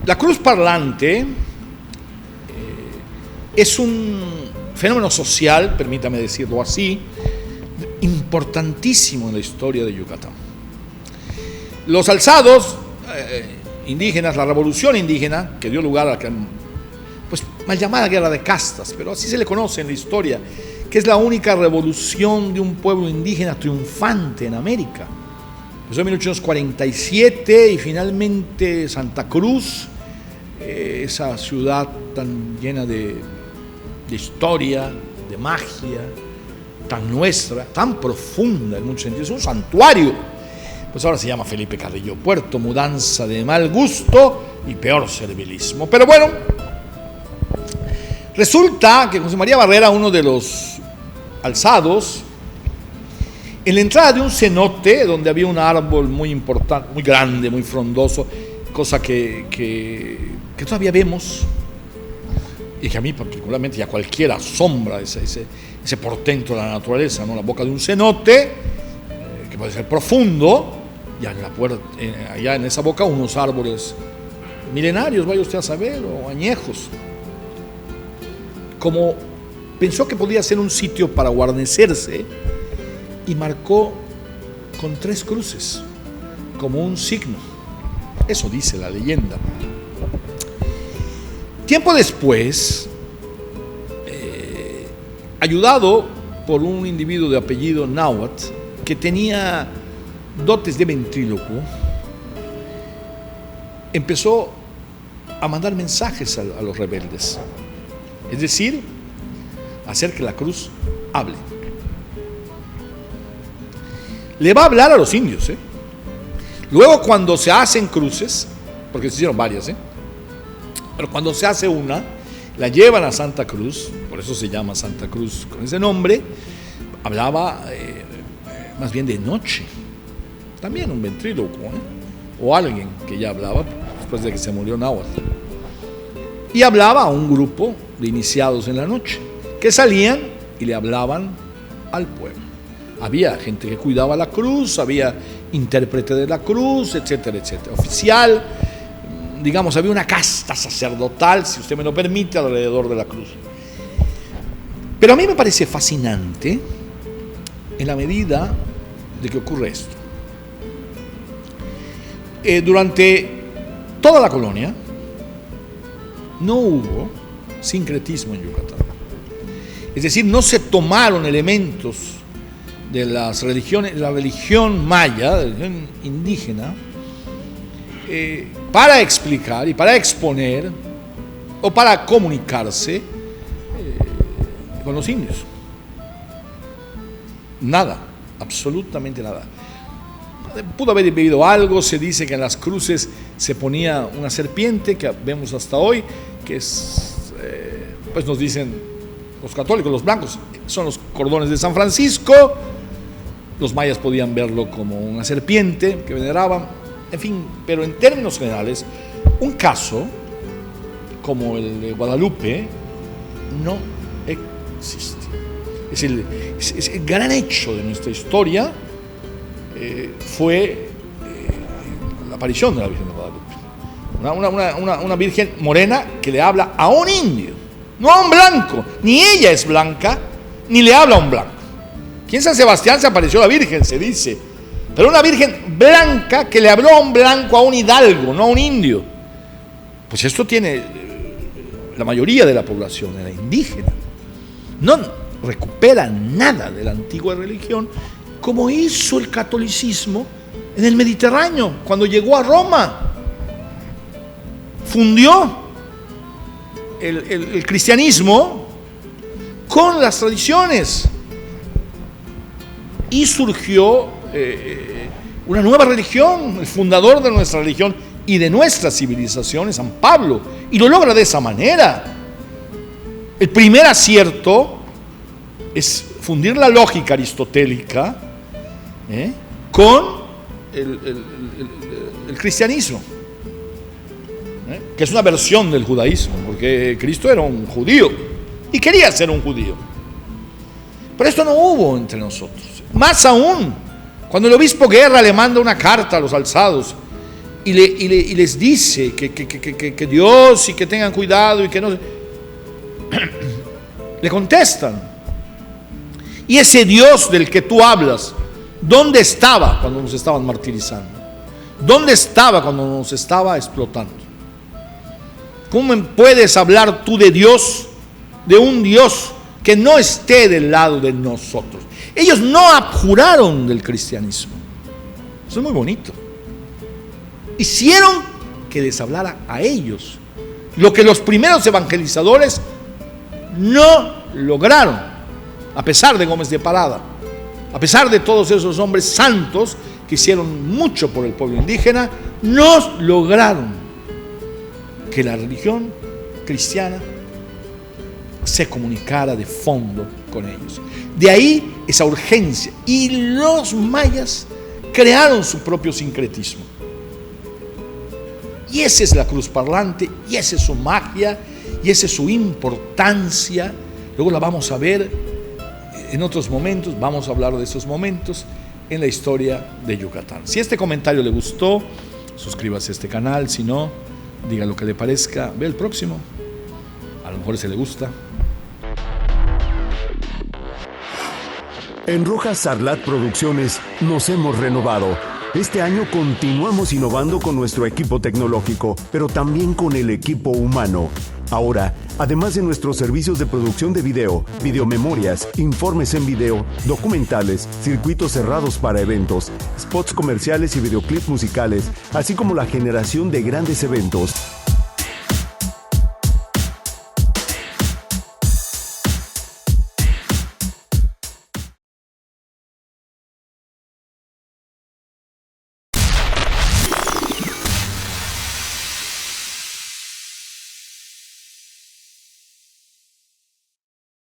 La cruz parlante es un fenómeno social, permítame decirlo así, importantísimo en la historia de Yucatán. Los alzados indígenas, la revolución indígena, que dio lugar a la mal llamada guerra de castas, pero así se le conoce en la historia, que es la única revolución de un pueblo indígena triunfante en América. Empezó en 1847 y finalmente Santa Cruz, esa ciudad tan llena de historia, de magia, tan nuestra, tan profunda en muchos sentidos, es un santuario. Pues ahora se llama Felipe Carrillo Puerto, mudanza de mal gusto y peor servilismo. Pero bueno, resulta que José María Barrera, uno de los alzados, en la entrada de un cenote donde había un árbol muy importante, muy grande, muy frondoso, cosa que todavía vemos, y que a mí particularmente y a cualquiera asombra ese portento de la naturaleza, ¿no? La boca de un cenote, que puede ser profundo, y allá en esa boca unos árboles milenarios, vaya usted a saber, o añejos. Como pensó que podía ser un sitio para guarnecerse, y marcó con 3 cruces, como un signo. Eso dice la leyenda. Tiempo después, ayudado por un individuo de apellido Náhuatl, que tenía dotes de ventrílocuo, empezó a mandar mensajes a los rebeldes, es decir, hacer que la cruz hable. Le va a hablar a los indios, Luego, cuando se hacen cruces, porque se hicieron varias, pero cuando se hace una, la llevan a Santa Cruz, por eso se llama Santa Cruz con ese nombre. Hablaba más bien de noche, también un ventrílocuo, o alguien que ya hablaba después de que se murió Náhuatl, y hablaba a un grupo de iniciados en la noche que salían y le hablaban al pueblo. Había gente que cuidaba la cruz, había intérprete de la cruz, etcétera, etcétera, oficial, digamos, había una casta sacerdotal, si usted me lo permite, alrededor de la cruz. Pero a mí me parece fascinante en la medida de que ocurre esto. Durante toda la colonia no hubo sincretismo en Yucatán. Es decir, no se tomaron elementos de las religiones, la religión maya, la religión indígena, para explicar y para exponer o para comunicarse con los indios. Nada, absolutamente nada. Pudo haber vivido algo. Se dice que en las cruces se ponía una serpiente que vemos hasta hoy, que es, pues nos dicen los católicos, los blancos, son los cordones de San Francisco. Los mayas podían verlo como una serpiente que veneraban, en fin, pero en términos generales, un caso como el de Guadalupe no existe. Es el gran hecho de nuestra historia fue la aparición de la Virgen de Guadalupe. Una virgen morena que le habla a un indio, no a un blanco. Ni ella es blanca, ni le habla a un blanco. Aquí en San Sebastián se apareció la Virgen, se dice, pero una virgen blanca que le habló a un blanco, a un hidalgo, no a un indio. Pues esto tiene la mayoría de la población, era indígena. No recupera nada de la antigua religión, como hizo el catolicismo en el Mediterráneo, cuando llegó a Roma. Fundió el cristianismo con las tradiciones. Y surgió una nueva religión, el fundador de nuestra religión y de nuestra civilización es San Pablo, y lo logra de esa manera. El primer acierto es fundir la lógica aristotélica con el cristianismo, que es una versión del judaísmo, porque Cristo era un judío y quería ser un judío. Pero esto no hubo entre nosotros. Más aún, cuando el obispo Guerra le manda una carta a los alzados y les dice que Dios y que tengan cuidado y que no. Le contestan. Y ese Dios del que tú hablas, ¿dónde estaba cuando nos estaban martirizando? ¿Dónde estaba cuando nos estaba explotando? ¿Cómo puedes hablar tú de Dios, de un Dios que no esté del lado de nosotros? Ellos no abjuraron del cristianismo. Eso es muy bonito. Hicieron que les hablara a ellos lo que los primeros evangelizadores no lograron, a pesar de Gómez de Parada, a pesar de todos esos hombres santos que hicieron mucho por el pueblo indígena, no lograron que la religión cristiana se comunicara de fondo con ellos. De ahí esa urgencia. Y los mayas crearon su propio sincretismo. Y esa es la cruz parlante, y esa es su magia, y esa es su importancia. Luego la vamos a ver en otros momentos, vamos a hablar de esos momentos en la historia de Yucatán. Si este comentario le gustó, suscríbase a este canal. Si no, diga lo que le parezca. Ve el próximo, a lo mejor ese le gusta. En Rojas Sarlat Producciones nos hemos renovado. Este año continuamos innovando con nuestro equipo tecnológico, pero también con el equipo humano. Ahora, además de nuestros servicios de producción de video, videomemorias, informes en video, documentales, circuitos cerrados para eventos, spots comerciales y videoclips musicales, así como la generación de grandes eventos,